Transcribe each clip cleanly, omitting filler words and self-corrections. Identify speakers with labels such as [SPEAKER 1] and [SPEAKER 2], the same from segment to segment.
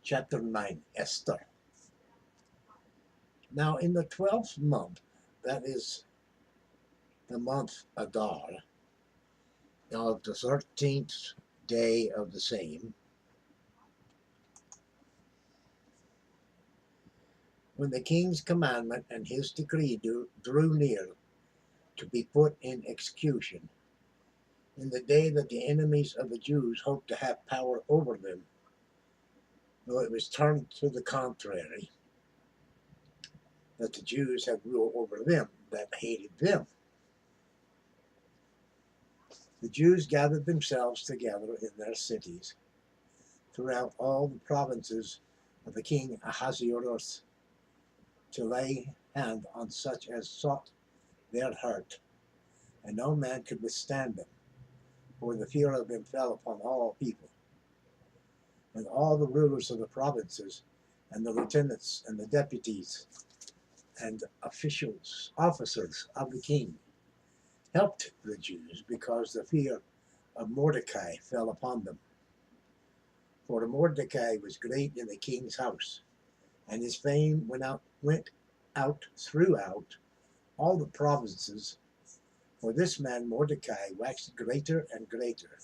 [SPEAKER 1] Chapter 9, Esther. Now in the 12th month, that is the month Adar, of the 13th day of the same, when the king's commandment and his decree drew near to be put in execution, in the day that the enemies of the Jews hoped to have power over them, though it was turned to the contrary, that the Jews had rule over them that hated them. The Jews gathered themselves together in their cities throughout all the provinces of the king Ahasuerus to lay hand on such as sought their hurt, and no man could withstand them, for the fear of them fell upon all people. And all the rulers of the provinces, and the lieutenants, and the deputies, and officers of the king, helped the Jews, because the fear of Mordecai fell upon them. For Mordecai was great in the king's house, and his fame went out throughout all the provinces. For this man Mordecai waxed greater and greater.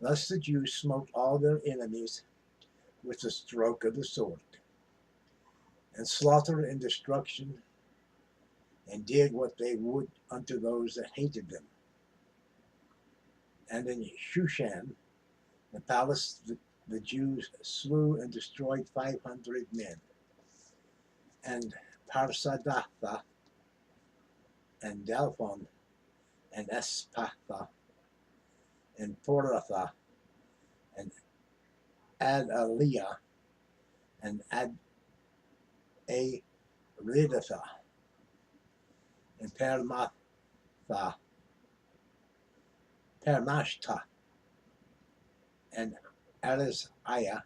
[SPEAKER 1] Thus the Jews smote all their enemies with the stroke of the sword, and slaughtered and destruction, and did what they would unto those that hated them. And in Shushan, the palace, the Jews slew and destroyed 500 men. And Parsadatha, and Dalphon, and Espatha, and Poratha, and Adaliah, and Aridatha, and Permashta, and Ariziah,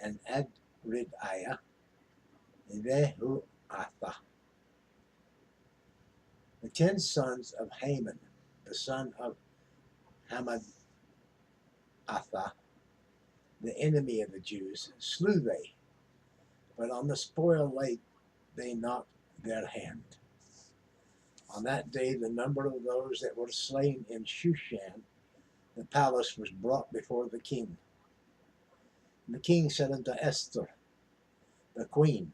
[SPEAKER 1] and Adridiah, and Rehuatha. The 10 sons of Haman, the son of Hammedatha, the enemy of the Jews, slew they, but on the spoil laid they not their hand. On that day the number of those that were slain in Shushan, the palace, was brought before the king. And the king said unto Esther, the queen,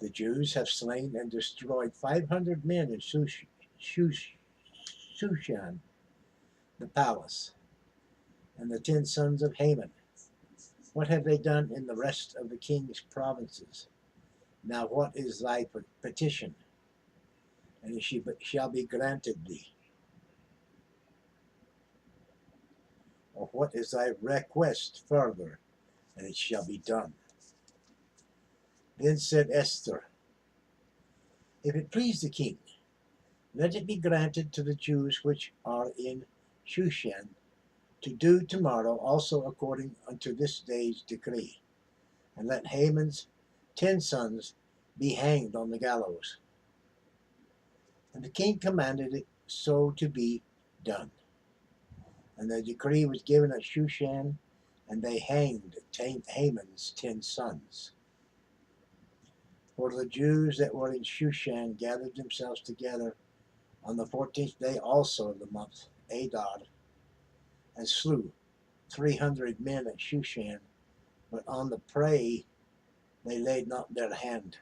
[SPEAKER 1] the Jews have slain and destroyed 500 men in Shushan, the palace, and the 10 sons of Haman. What have they done in the rest of the king's provinces? Now what is thy petition? And it shall be granted thee. Or what is thy request further? And it shall be done. Then said Esther, if it please the king, let it be granted to the Jews which are in Shushan to do tomorrow also according unto this day's decree, and let Haman's 10 sons be hanged on the gallows. And the king commanded it so to be done. And the decree was given at Shushan, and they hanged Haman's 10 sons. For the Jews that were in Shushan gathered themselves together on the 14th day also of the month Adar, and slew 300 men at Shushan, but on the prey they laid not their hand.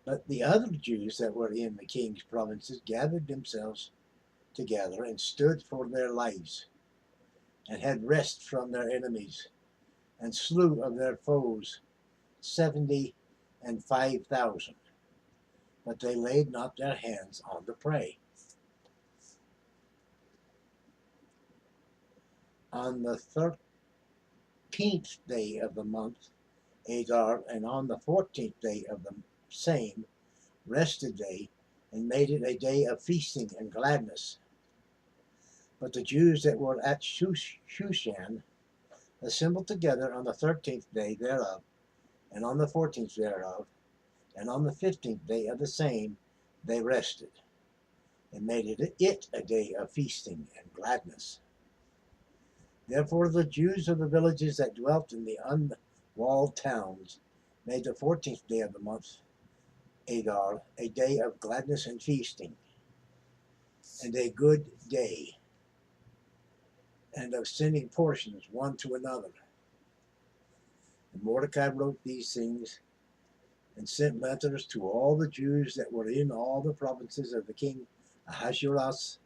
[SPEAKER 1] But the other Jews that were in the king's provinces gathered themselves together and stood for their lives, and had rest from their enemies, and slew of their foes 75,000, but they laid not their hands on the prey. On the 13th day of the month Adar, and on the 14th day of the same, rested they, and made it a day of feasting and gladness. But the Jews that were at Shushan assembled together on the 13th day thereof, and on the 14th thereof, and on the 15th day of the same, they rested, and made it a day of feasting and gladness. Therefore the Jews of the villages that dwelt in the unwalled towns made the 14th day of the month Adar a day of gladness and feasting, and a good day, and of sending portions one to another. And Mordecai wrote these things and sent letters to all the Jews that were in all the provinces of the king Ahasuerus,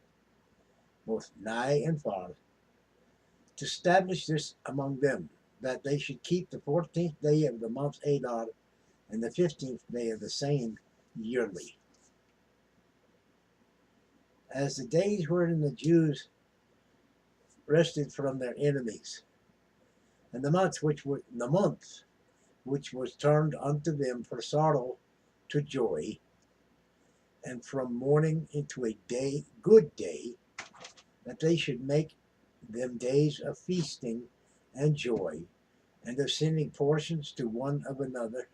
[SPEAKER 1] both nigh and far, to establish this among them, that they should keep the 14th day of the month Adar and the 15th day of the same yearly. As the days wherein the Jews rested from their enemies, and the month which was turned unto them for sorrow to joy, and from mourning into a good day, that they should make them days of feasting and joy, and of sending portions to one of another,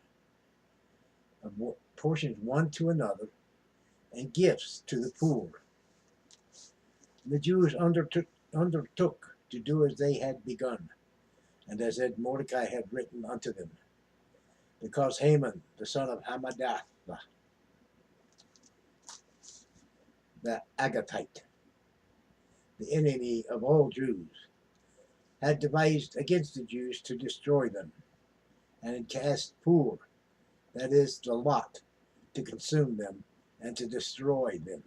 [SPEAKER 1] portions one to another, and gifts to the poor. And the Jews undertook to do as they had begun, and as Mordecai had written unto them, because Haman, the son of Hammedatha, the Agathite, the enemy of all Jews, had devised against the Jews to destroy them, and had cast Pur, that is, the lot, to consume them and to destroy them.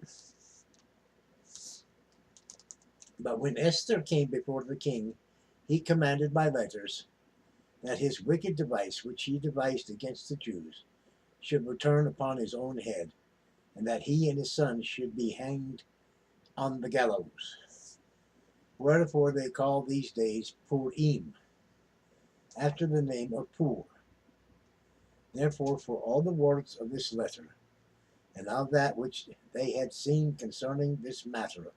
[SPEAKER 1] But when Esther came before the king, he commanded by letters that his wicked device, which he devised against the Jews, should return upon his own head, and that he and his sons should be hanged on the gallows. Wherefore they call these days Purim, after the name of Pur. Therefore, for all the words of this letter, and of that which they had seen concerning this matter,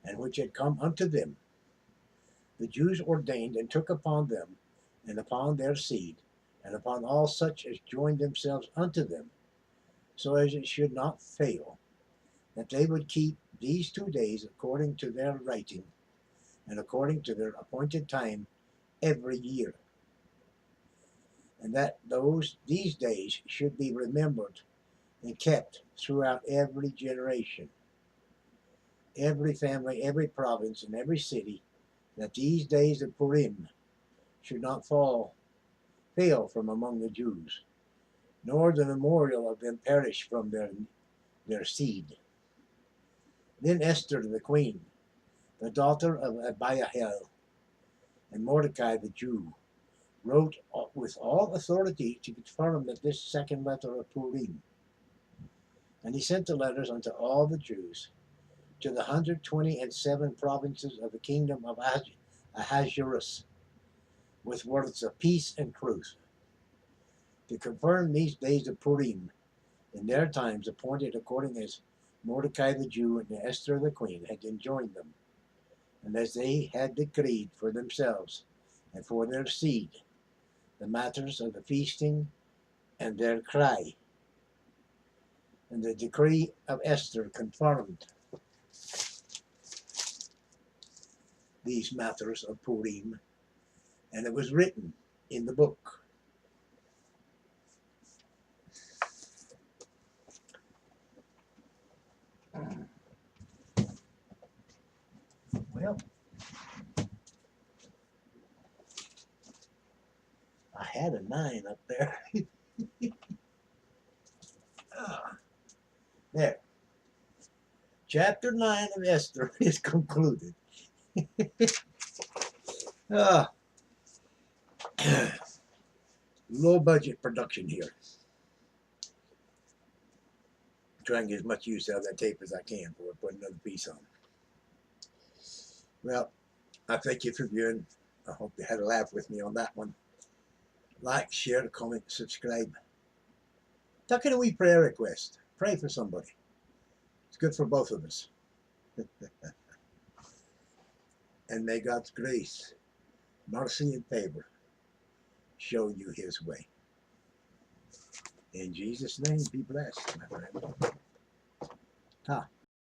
[SPEAKER 1] and which had come unto them, the Jews ordained and took upon them, and upon their seed, and upon all such as joined themselves unto them, so as it should not fail, that they would keep these 2 days according to their writing, and according to their appointed time every year, and that these days should be remembered and kept throughout every generation, every family, every province, and every city, that these days of Purim should not fail from among the Jews, nor the memorial of them perish from their seed. Then Esther the queen, the daughter of Abihail, and Mordecai the Jew, wrote with all authority to confirm that this second letter of Purim. And he sent the letters unto all the Jews, to the 127 provinces of the kingdom of Ahasuerus, with words of peace and truth, to confirm these days of Purim in their times appointed according as Mordecai the Jew and Esther the queen had enjoined them, and as they had decreed for themselves and for their seed the matters of the feasting and their cry. And the decree of Esther confirmed these matters of Purim, and it was written in the book. Well, I had a 9 up there. There. Chapter 9 of Esther is concluded. uh, Low budget production here. Try and get as much use out of that tape as I can before I put another piece on. Well, I thank you for viewing. I hope you had a laugh with me on that one. Like, share, comment, subscribe. Tuck in a wee prayer request. Pray for somebody. It's good for both of us. And may God's grace, mercy, and favor show you his way. In Jesus' name, be blessed, my friend. Ta.